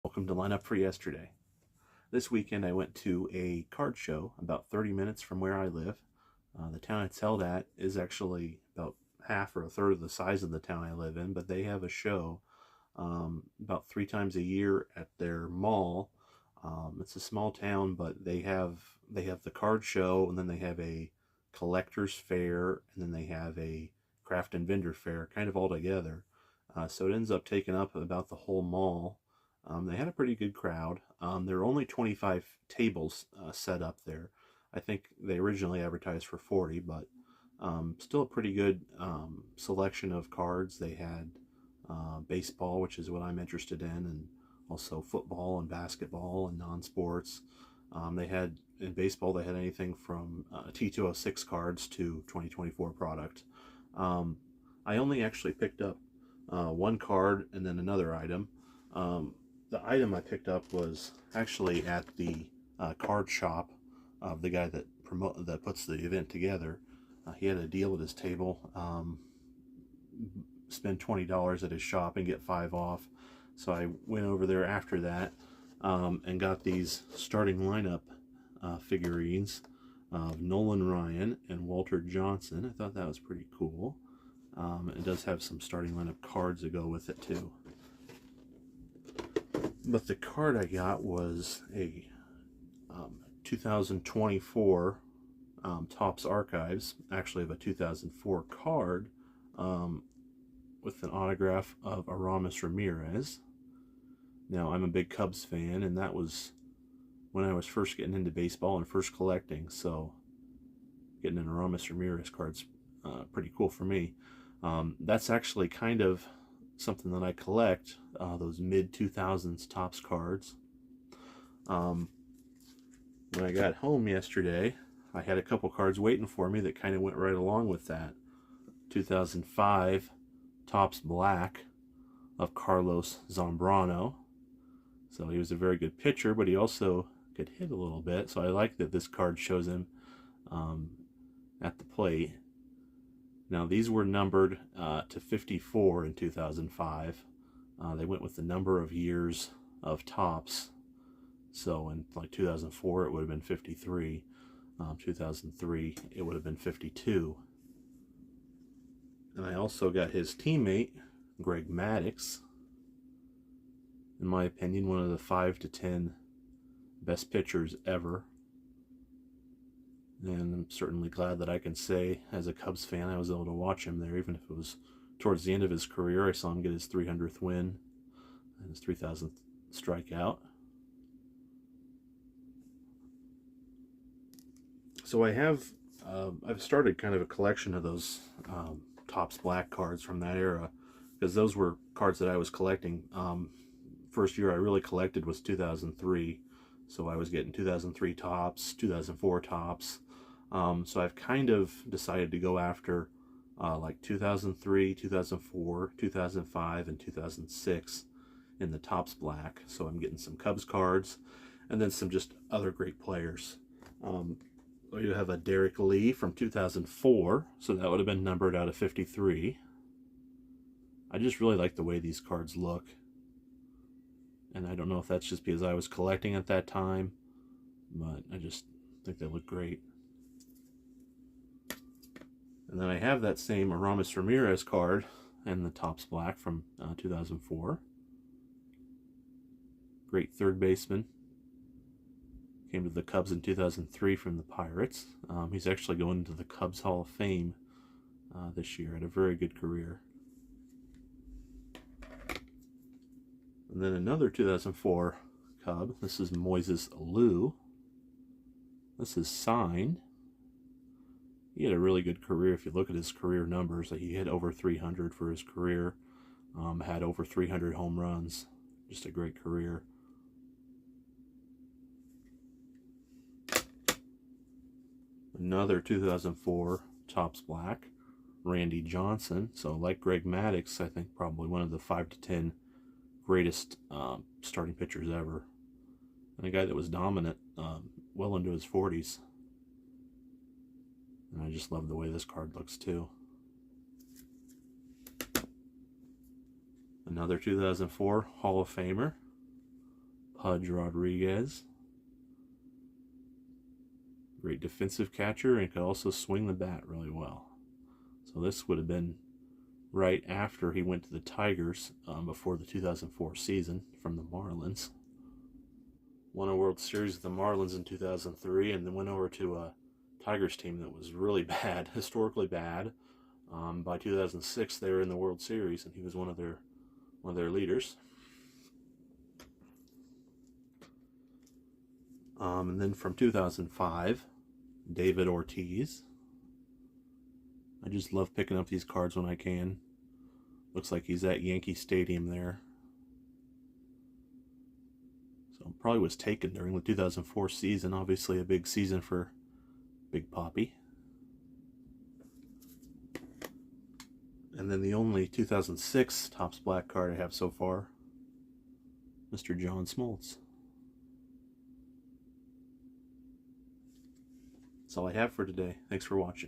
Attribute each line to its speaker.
Speaker 1: Welcome to Line Up for Yesterday. This weekend I went to a card show about 30 minutes from where I live. The town it's held at is actually about half or a third of the size of the town I live in, but they have a show about 3 times a year at their mall. It's a small town, but they have the card show, and then they have a collector's fair, and then they have a craft and vendor fair, kind of all together. So it ends up taking up about the whole mall. They had a pretty good crowd. There were only 25 tables set up there. I think they originally advertised for 40, but still a pretty good selection of cards. They had baseball, which is what I'm interested in, and also football and basketball and non-sports. They had in baseball, they had anything from T206 cards to 2024 product. I only actually picked up one card and then another item. The item I picked up was actually at the card shop of the guy that puts the event together. He had a deal at his table. Spend $20 at his shop and get 5 off. So I went over there after that and got these starting lineup figurines of Nolan Ryan and Walter Johnson. I thought that was pretty cool. It does have some starting lineup cards that go with it too. But the card I got was a 2024 Topps Archives, actually of a 2004 card with an autograph of Aramis Ramirez. Now, I'm a big Cubs fan, and that was when I was first getting into baseball and first collecting, so getting an Aramis Ramirez card's pretty cool for me. That's actually kind of something that I collect, those mid-2000s Topps cards. When I got home yesterday, I had a couple cards waiting for me that kind of went right along with that. 2005 Topps Black of Carlos Zambrano. So he was a very good pitcher, but he also could hit a little bit. So I like that this card shows him at the plate. Now these were numbered to 54 in 2005. They went with the number of years of Topps. So in like 2004 it would have been 53. 2003 it would have been 52. And I also got his teammate, Greg Maddux. In my opinion, one of the 5 to 10 best pitchers ever. And I'm certainly glad that I can say, as a Cubs fan, I was able to watch him there, even if it was towards the end of his career. I saw him get his 300th win and his 3,000th strikeout. So I've started kind of a collection of those Topps Black cards from that era, because those were cards that I was collecting. First year I really collected was 2003. So I was getting 2003 Topps, 2004 Topps. So I've kind of decided to go after like 2003, 2004, 2005, and 2006 in the Topps Black. So I'm getting some Cubs cards and then some just other great players. You have a Derek Lee from 2004, so that would have been numbered out of 53. I just really like the way these cards look. And I don't know if that's just because I was collecting at that time, but I just think they look great. And then I have that same Aramis Ramirez card and the Topps Black from 2004. Great third baseman. Came to the Cubs in 2003 from the Pirates. He's actually going to the Cubs Hall of Fame this year. Had a very good career. And then another 2004 Cub. This is Moises Alou. This is signed. He had a really good career. If you look at his career numbers, he hit over 300 for his career. Had over 300 home runs. Just a great career. Another 2004 Topps Black, Randy Johnson. So like Greg Maddux, I think probably one of the 5 to 10 greatest starting pitchers ever. And a guy that was dominant well into his 40s. And I just love the way this card looks too. Another 2004 Hall of Famer, Pudge Rodriguez. Great defensive catcher and could also swing the bat really well. So this would have been right after he went to the Tigers before the 2004 season from the Marlins. Won a World Series with the Marlins in 2003 and then went over to a Tigers team that was really bad, historically bad. By 2006 they were in the World Series and he was one of their leaders. And then from 2005, David Ortiz. I just love picking up these cards when I can. Looks like he's at Yankee Stadium there. So probably was taken during the 2004 season. Obviously a big season for Big Papi. And then the only 2006 Topps Black card I have so far, Mr. John Smoltz. That's all I have for today. Thanks for watching.